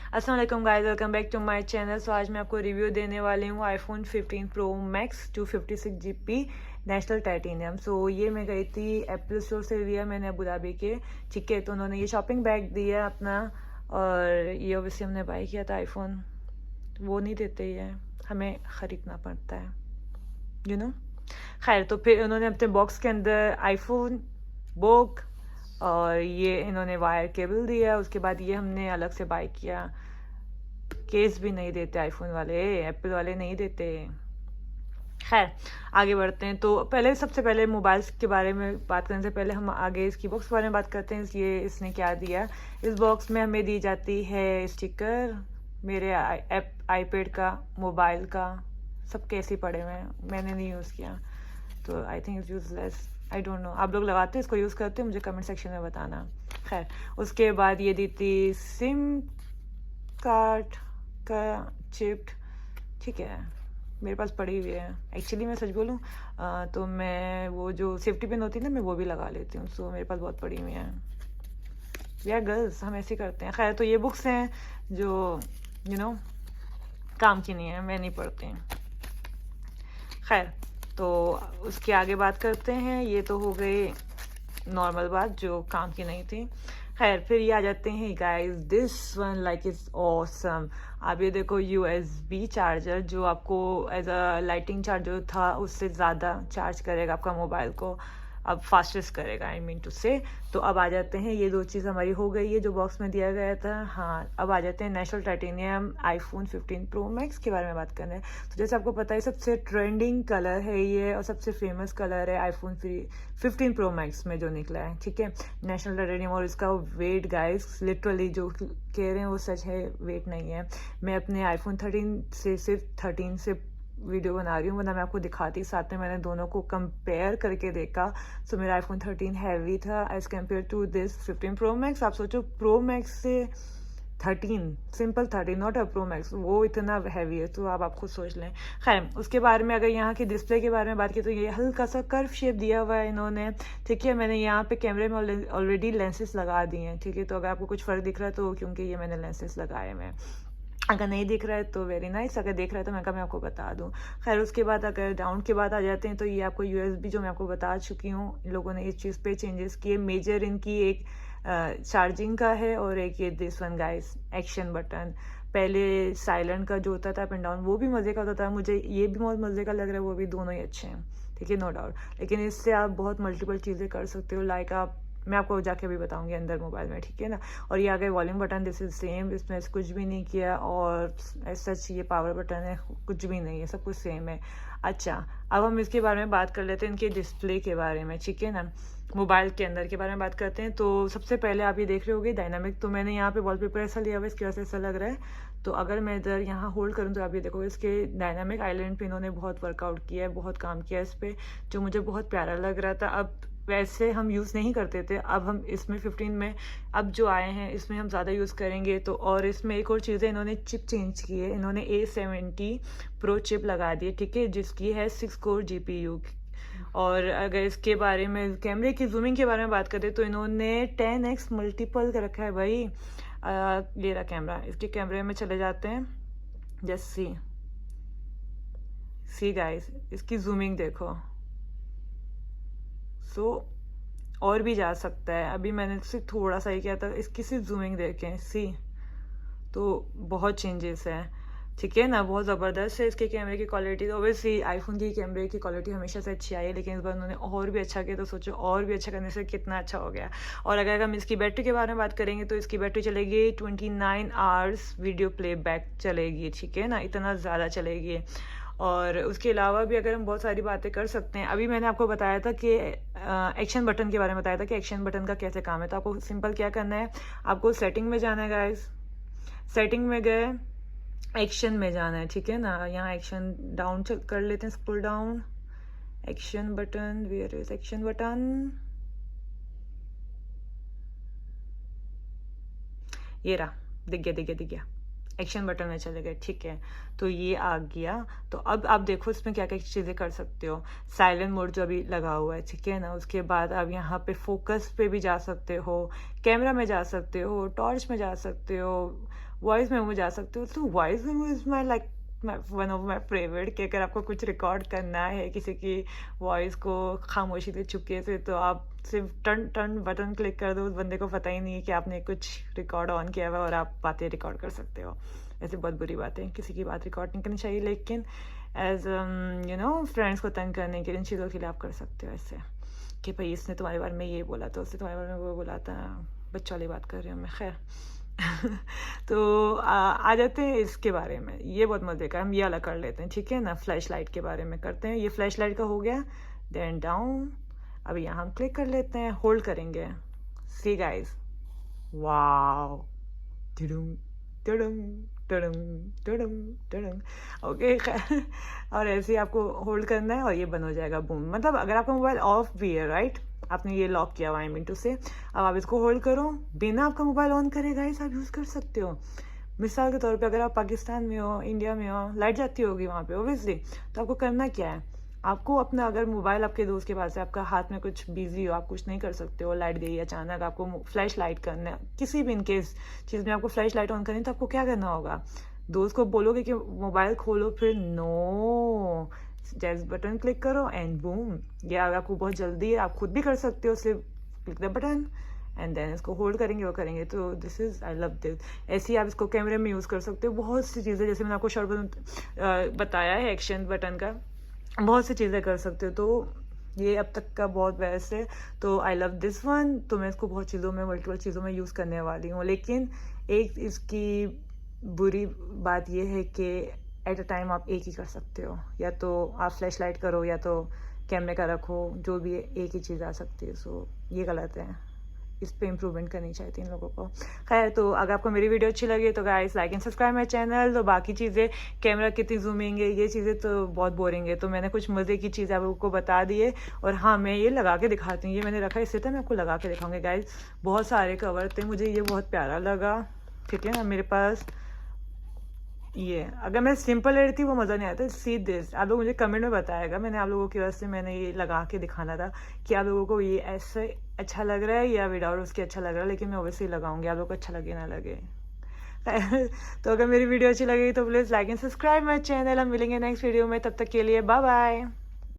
अस्सलाम वालेकुम guys, welcome back to my channel. So आज मैं आपको रिव्यू देने वाली हूँ iPhone 15 pro max 256 GB national titanium. So ये मैं गई थी एप्पल स्टोर से लिया मैंने अबू धाबी के, ठीक है। तो उन्होंने ये शॉपिंग बैग दिया अपना, और ये ओबियसली हमने बाई किया था आईफोन। वो नहीं देते, ये हमें ख़रीदना पड़ता है, यू नो। खैर, तो फिर उन्होंने अपने बॉक्स के अंदर आईफोन, बुक और ये इन्होंने वायर केबल दिया। उसके बाद ये हमने अलग से बाय किया। केस भी नहीं देते आईफोन वाले, एप्पल वाले नहीं देते। खैर, आगे बढ़ते हैं। तो पहले सबसे पहले मोबाइल्स के बारे में बात करने से पहले हम आगे इसकी बॉक्स के बारे में बात करते हैं। ये इसने क्या दिया। इस बॉक्स में हमें दी जाती है स्टिकर मेरे आईपैड का, मोबाइल का, सब कैसे पड़े हुए हैं, मैंने नहीं यूज़ किया तो I think it's useless. I don't know, आप लोग लगाते हो इसको, यूज़ करते हो, मुझे कमेंट सेक्शन में बताना। खैर, उसके बाद ये दी थी सिम कार्ड का चिप, ठीक है, मेरे पास पड़ी हुई है। एक्चुअली मैं सच बोलूँ तो मैं वो जो सेफ्टी पिन होती है ना, मैं वो भी लगा लेती हूँ। सो मेरे पास बहुत पड़ी हुई हैं। यार गर्ल्स हम ऐसे करते हैं। खैर, तो ये बुक्स हैं जो यू नो काम की नहीं है, मैं नहीं पढ़ती। खैर, तो उसके आगे बात करते हैं। ये तो हो गई नॉर्मल बात जो काम की नहीं थी। खैर, फिर ये आ जाते हैं guys, this one like is awesome. आप ये देखो, USB चार्जर जो आपको एज अ लाइटिंग चार्जर था उससे ज़्यादा चार्ज करेगा आपका मोबाइल को, अब फास्टेस्ट करेगा, आई मीन टू से। तो अब आ जाते हैं, ये दो चीज़ हमारी हो गई है जो बॉक्स में दिया गया था। हाँ, अब आ जाते हैं national titanium iPhone 15 pro max के बारे में बात करना है। तो जैसे आपको पता है सबसे ट्रेंडिंग कलर है ये, और सबसे फेमस कलर है आईफोन 15 प्रो मैक्स में जो निकला है, ठीक है, नेशनल टाइटेनियम। और इसका वेट गाइस लिटरली जो कह रहे हैं वो सच है, वेट नहीं है। मैं अपने आईफोन 13 से सिर्फ 13 से वीडियो बना रही हूँ, वरना मैं आपको दिखाती। साथ में मैंने दोनों को कंपेयर करके देखा। सो मेरा आईफोन 13 हैवी था as compare to this 15 pro max. आप सोचो, प्रो मैक्स से 13, simple 13, not a pro max, वो इतना हैवी है। तो आप खुद सोच लें। खैर, उसके बारे में अगर यहाँ की डिस्प्ले के बारे में बात की तो ये हल्का सा कर्व शेप दिया हुआ है इन्होंने, ठीक है। मैंने यहाँ पे कैमरे में ऑलरेडी लेंसेज लगा दिए हैं, ठीक है। तो अगर आपको कुछ फ़र्क दिख रहा है तो क्योंकि ये मैंने लेंसेज लगाए हुए हैं। अगर नहीं दिख रहा है तो वेरी नाइस, अगर देख रहा है तो मैं आपको बता दूं। खैर, उसके बाद अगर डाउन के बाद आ जाते हैं तो ये आपको USB जो मैं आपको बता चुकी हूँ, इन लोगों ने इस चीज़ पे चेंजेस किए। मेजर इनकी एक चार्जिंग का है, और एक ये this one guys action button. पहले साइलेंट का जो होता था अप एंड डाउन, वो भी मज़े का होता था, मुझे ये भी बहुत मज़े का लग रहा है, वो भी दोनों ही अच्छे हैं, ठीक है, नो डाउट। लेकिन इससे आप बहुत मल्टीपल चीज़ें कर सकते हो, लाइक आप, मैं आपको जाके भी बताऊंगी अंदर मोबाइल में, ठीक है ना। और ये आ गए volume button, this is same, इसमें कुछ भी नहीं किया। और सच ये पावर बटन है, कुछ भी नहीं है, सब कुछ सेम है। अच्छा, अब हम इसके बारे में बात कर लेते हैं, इनके डिस्प्ले के बारे में, ठीक है ना, मोबाइल के अंदर के बारे में बात करते हैं। तो सबसे पहले आप ये देख रहे होगे डायनामिक। तो मैंने यहाँ पे वॉलपेपर ऐसा लिया हुआ है, इसकी वजह से ऐसा लग रहा है। तो अगर मैं इधर यहाँ होल्ड करूँ तो आप ये देखोगे इसके डायनामिक आइलैंड पे इन्होंने बहुत वर्कआउट किया है, बहुत काम किया है इस पर, जो मुझे बहुत प्यारा लग रहा था। अब वैसे हम यूज़ नहीं करते थे, अब हम इसमें 15 में अब जो आए हैं इसमें हम ज़्यादा यूज़ करेंगे। तो और इसमें एक और चीज़ है, इन्होंने चिप चेंज की है, इन्होंने A70 प्रो चिप लगा दी है, ठीक है, जिसकी है 6 कोर GPU। और अगर इसके बारे में कैमरे की जूमिंग के बारे में बात करें तो इन्होंने 10x मल्टीपल कर रखा है भाई। ये रहा कैमरा, इसके कैमरे में चले जाते हैं, जस्ट सी गाइस, इसकी जूमिंग देखो। सो और भी जा सकता है, अभी मैंने सिर्फ थोड़ा सा ही किया था, इसकी सिर्फ जूमिंग देखें, सी, तो बहुत चेंजेस है, ठीक है ना, बहुत ज़बरदस्त है इसके कैमरे की क्वालिटी। ओबियसली आईफोन की कैमरे की क्वालिटी हमेशा से अच्छी आई है, लेकिन इस बार उन्होंने और भी अच्छा किया, तो सोचो और भी अच्छा करने से कितना अच्छा हो गया। और अगर हम इसकी बैटरी के बारे में बात करेंगे तो इसकी बैटरी चलेगी 29 आवर्स वीडियो प्लेबैक चलेगी, ठीक है ना, इतना ज़्यादा चलेगी। और उसके अलावा भी अगर हम बहुत सारी बातें कर सकते हैं, अभी मैंने आपको बताया था कि एक्शन बटन के बारे में बताया था कि एक्शन बटन का कैसे काम है। तो आपको सिंपल क्या करना है, आपको सेटिंग में जाना है गाइस, सेटिंग में गए, एक्शन में जाना है, ठीक है ना। यहाँ एक्शन डाउन कर लेते हैं, scroll down, action button, where is action button, ये रहा, दिख गया दिख गया दिख गया, एक्शन बटन में चले गए, ठीक है। तो ये आ गया। तो अब आप देखो इसमें क्या क्या चीज़ें कर सकते हो। साइलेंट मोड जो अभी लगा हुआ है, ठीक है ना, उसके बाद आप यहाँ पे फोकस पे भी जा सकते हो, कैमरा में जा सकते हो, टॉर्च में जा सकते हो, वॉइस मेमो जा सकते हो। तो voice memo is my like one of my favourite, कि अगर आपको कुछ रिकॉर्ड करना है किसी की वॉइस को खामोशी से चुपके से, तो आप सिर्फ टर्न टर्न बटन क्लिक कर दो, उस बंदे को पता ही नहीं है कि आपने कुछ रिकॉर्ड ऑन किया हुआ और आप बातें रिकॉर्ड कर सकते हो। ऐसे बहुत बुरी बात है, किसी की बात रिकॉर्ड नहीं करनी चाहिए, लेकिन एज यू नो फ्रेंड्स को तंग करने के लिए इन चीज़ों के लिए आप कर सकते हो ऐसे कि भाई इसने तुम्हारे बारे में ये बोला था, उसने तुम्हारे बारे में वो बोला था। बच्चों वाली बात कर रही हूँ मैं, खैर। तो आ जाते हैं इसके बारे में। ये बहुत मज़े का, हम ये अलग कर लेते हैं, ठीक है ना। फ्लैश लाइट के बारे में करते हैं। ये फ्लैश लाइट का हो गया। देन डाउन, अभी यहाँ हम क्लिक कर लेते हैं, होल्ड करेंगे। सी गाइस, वाओ, टिडुम टिडुम टिडुम टिडुम टिडुम। ओके, खैर। और ऐसे ही आपको होल्ड करना है और ये बंद हो जाएगा, बूम। मतलब अगर आपका मोबाइल ऑफ भी है, राइट, आपने ये लॉक किया हुआ, आई मीन टू से, अब आप इसको होल्ड करो, बिना आपका मोबाइल ऑन करे गाइस आप यूज़ कर सकते हो। मिसाल के तौर पे अगर आप पाकिस्तान में हो, इंडिया में हो, लाइट जाती होगी वहाँ पे ओबियसली, तो आपको करना क्या है, आपको अपना, अगर मोबाइल आपके दोस्त के पास है, आपका हाथ में कुछ बिजी हो, आप कुछ नहीं कर सकते हो, लाइट गई अचानक, आपको फ्लैश लाइट करना है, किसी भी इनकेस चीज़ में आपको फ्लैश लाइट ऑन करनी है, तो आपको क्या करना होगा, दोस्त को बोलोगे कि मोबाइल खोलो, फिर नो, जैस बटन क्लिक करो एंड बूम। या अगर आपको बहुत जल्दी है, आप खुद भी कर सकते हो, सिर्फ click the button and then इसको होल्ड करेंगे, वो करेंगे। तो this is, I love this. ऐसे ही आप इसको कैमरे में यूज़ कर सकते हो, बहुत सी चीज़ें, जैसे मैंने आपको शॉर्ट बताया है एक्शन बटन का, बहुत सी चीज़ें कर सकते हो। तो ये अब तक का बहुत बेस्ट है, तो आई लव दिस वन। तो मैं इसको बहुत चीज़ों में, मल्टीपल चीज़ों में यूज़ करने वाली हूँ। लेकिन एक इसकी बुरी बात ये है कि एट अ टाइम आप एक ही कर सकते हो, या तो आप फ्लैश लाइट करो या तो कैमरे का रखो, जो भी है, एक ही चीज़ आ सकती है। सो ये गलत है, इस पे इम्प्रूवमेंट करनी चाहिए थी इन लोगों को। खैर, तो अगर आपको मेरी वीडियो अच्छी लगी तो guys like and subscribe my channel. तो बाकी चीज़ें, कैमरा कितनी जूमिंग है, ये चीज़ें तो बहुत बोरिंग है, तो मैंने कुछ मज़े की चीज़ें आप लोगों को बता दी है। और हाँ, मैं ये लगा के दिखाती हूँ, ये मैंने रखा इससे, तो मैं आपको लगा के दिखाऊंगी गाइस। बहुत सारे कवर थे, मुझे ये बहुत प्यारा लगा, ठीक है ना। मेरे पास ये, अगर मैं सिंपल रहती वो मज़ा नहीं आता। सी दिस, आप लोग मुझे कमेंट में बताएगा, मैंने आप लोगों की वजह से मैंने ये लगा के दिखाना था कि आप लोगों को ये ऐसे अच्छा लग रहा है या विदाउट उसके अच्छा लग रहा है, लेकिन मैं ओवैसे लगाऊंगी, आप लोग को अच्छा लगे ना लगे। तो अगर मेरी वीडियो अच्छी लगी तो please like and subscribe my channel. हम मिलेंगे नेक्स्ट वीडियो में, तब तक के लिए बाय बाय।